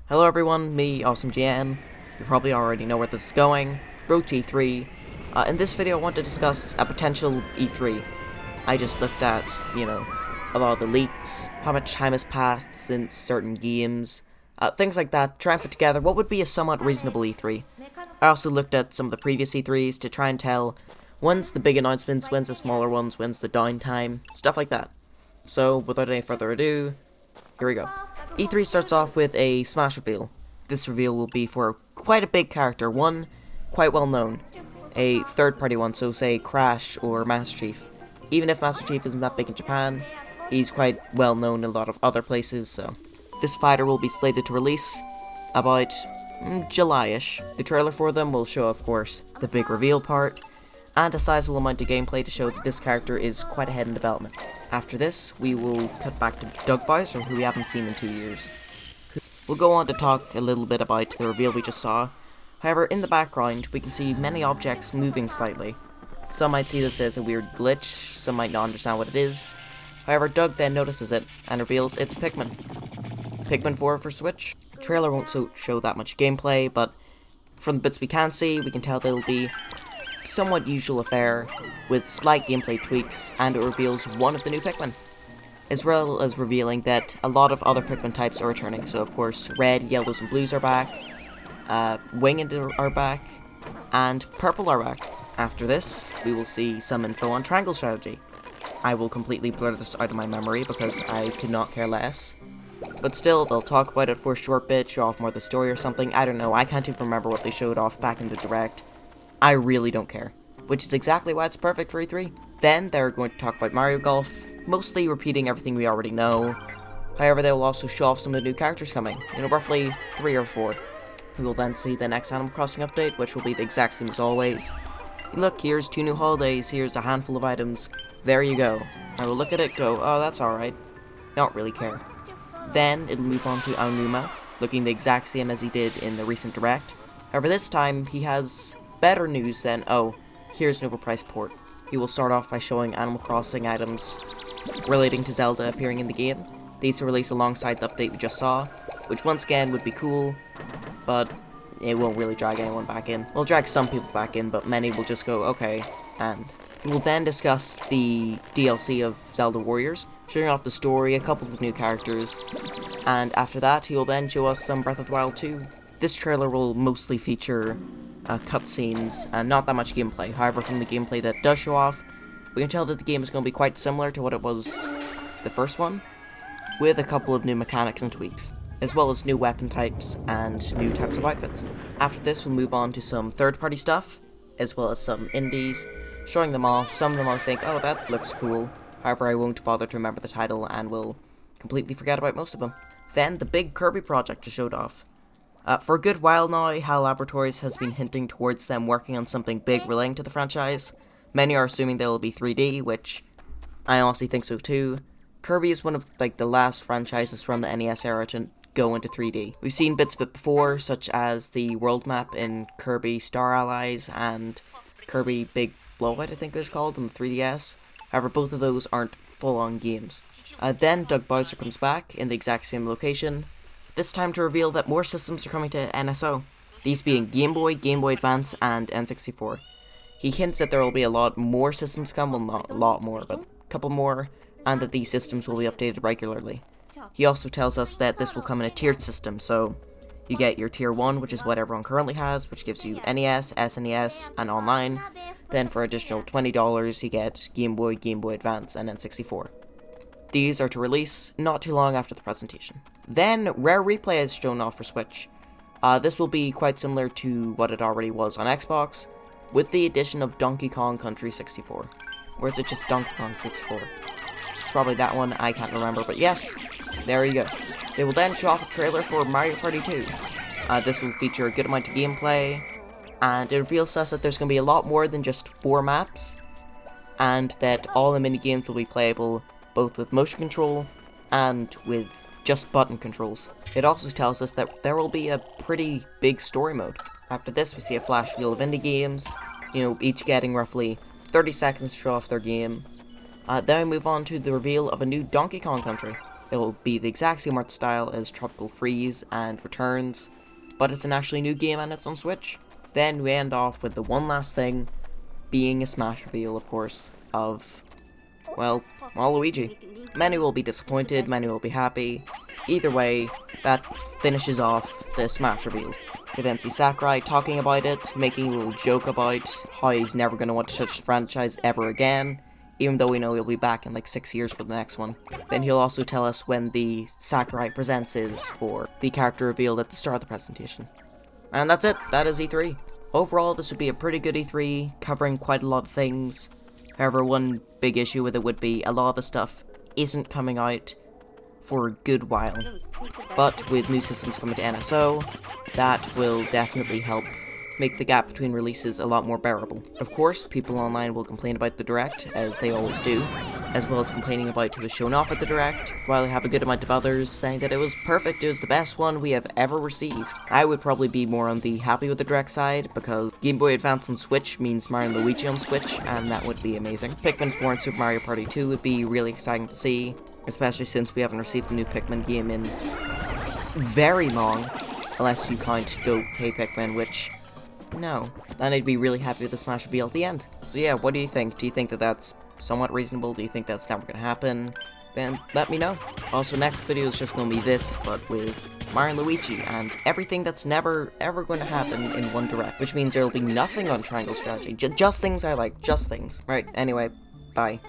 Hello everyone, me, AwesomeGM. You probably already know where this is going. Road to E3. In this video I want to discuss a potential E3. I just looked at, a lot of the leaks, how much time has passed since certain games, things like that, try and put together what would be a somewhat reasonable E3. I also looked at some of the previous E3s to try and tell when's the big announcements, when's the smaller ones, when's the downtime, stuff like that. So, without any further ado, here we go. E3 starts off with a Smash reveal. This reveal will be for quite a big character, one quite well known. A third-party one, so say Crash or Master Chief. Even if Master Chief isn't that big in Japan, he's quite well known in a lot of other places, so. This fighter will be slated to release about July-ish. The trailer for them will show, of course, the big reveal part, and a sizable amount of gameplay to show that this character is quite ahead in development. After this, we will cut back to Doug Bowser, who we haven't seen in 2 years. We'll go on to talk a little bit about the reveal we just saw. However, in the background, we can see many objects moving slightly. Some might see this as a weird glitch, some might not understand what it is. However, Doug then notices it, and reveals it's Pikmin. Pikmin 4 for Switch. The trailer won't show that much gameplay, but from the bits we can see, we can tell that it'll be somewhat usual affair, with slight gameplay tweaks, and it reveals one of the new Pikmin, as well as revealing that a lot of other Pikmin types are returning. So of course, red, yellows, and blues are back, winged are back, and purple are back. After this, we will see some info on triangle strategy. I will completely blur this out of my memory because I could not care less. But still, they'll talk about it for a short bit, show off more of the story or something. I don't know, I can't even remember what they showed off back in the Direct. I really don't care, which is exactly why it's perfect for E3. Then they're going to talk about Mario Golf, mostly repeating everything we already know. However, they will also show off some of the new characters coming, roughly 3 or 4. We will then see the next Animal Crossing update, which will be the exact same as always. Look, here's 2 new holidays, here's a handful of items. There you go. I will look at it, go, oh, that's alright. Not really care. Then it'll move on to Aonuma, looking the exact same as he did in the recent Direct. However, this time he has better news than, oh, here's an overpriced port. He will start off by showing Animal Crossing items relating to Zelda appearing in the game. These will release alongside the update we just saw, which once again would be cool, but it won't really drag anyone back in. We'll drag some people back in, but many will just go, okay, and we will then discuss the DLC of Zelda Warriors, showing off the story, a couple of new characters, and after that he will then show us some Breath of the Wild 2. This trailer will mostly feature cutscenes and not that much gameplay. However, from the gameplay that does show off, we can tell that the game is going to be quite similar to what it was the first one, with a couple of new mechanics and tweaks, as well as new weapon types and new types of outfits. After this, we'll move on to some third-party stuff, as well as some indies, showing them off. Some of them I'll think, oh, that looks cool. However, I won't bother to remember the title and will completely forget about most of them. Then, the big Kirby project is showed off. For a good while now, HAL Laboratories has been hinting towards them working on something big relating to the franchise. Many are assuming they will be 3D, which I honestly think so too. Kirby is one of the last franchises from the NES era to go into 3D. We've seen bits of it before, such as the world map in Kirby Star Allies and Kirby Big Blowout, I think it was called, on the 3DS. However, both of those aren't full-on games. Then Doug Bowser comes back in the exact same location, this time to reveal that more systems are coming to NSO, these being Game Boy, Game Boy Advance, and N64. He hints that there will be a lot more systems come, well not a lot more, but a couple more, and that these systems will be updated regularly. He also tells us that this will come in a tiered system, so you get your Tier 1, which is what everyone currently has, which gives you NES, SNES, and online. Then for additional $20, you get Game Boy, Game Boy Advance, and N64. These are to release not too long after the presentation. Then, Rare Replay is shown off for Switch. This will be quite similar to what it already was on Xbox, with the addition of Donkey Kong Country 64. Or is it just Donkey Kong 64? It's probably that one, I can't remember, but yes, there you go. They will then show off a trailer for Mario Party 2. This will feature a good amount of gameplay, and it reveals to us that there's going to be a lot more than just 4 maps, and that all the mini-games will be playable both with motion control and with just button controls. It also tells us that there will be a pretty big story mode. After this, we see a flash reel of indie games, each getting roughly 30 seconds to show off their game. Then we move on to the reveal of a new Donkey Kong Country. It will be the exact same art style as Tropical Freeze and Returns, but it's an actually new game and it's on Switch. Then we end off with the one last thing, being a Smash reveal, of course, of, well, Waluigi. Many will be disappointed, many will be happy. Either way, that finishes off the Smash reveals. We then see Sakurai talking about it, making a little joke about how he's never going to want to touch the franchise ever again, even though we know he'll be back in like 6 years for the next one. Then he'll also tell us when the Sakurai Presents is for the character revealed at the start of the presentation. And that's it, that is E3. Overall, this would be a pretty good E3, covering quite a lot of things. However, one big issue with it would be a lot of the stuff isn't coming out for a good while. But with new systems coming to NSO, that will definitely help make the gap between releases a lot more bearable. Of course, people online will complain about the Direct, as they always do, as well as complaining about who was shown off at the Direct, while I have a good amount of others saying that it was perfect, it was the best one we have ever received. I would probably be more on the happy with the Direct side, because Game Boy Advance on Switch means Mario and Luigi on Switch, and that would be amazing. Pikmin 4 and Super Mario Party 2 would be really exciting to see, especially since we haven't received a new Pikmin game in very long, unless you count Go Hey Pikmin, which, no. Then I'd be really happy with the Smash reveal at the end. So yeah, what do you think? Do you think that that's somewhat reasonable? Do you think that's never gonna happen? Then let me know. Also, next video is just gonna be this, but with Mario and Luigi, and everything that's never ever going to happen in one Direct, which means there'll be nothing on Triangle Strategy. Just things I like, just things. Right, anyway, bye.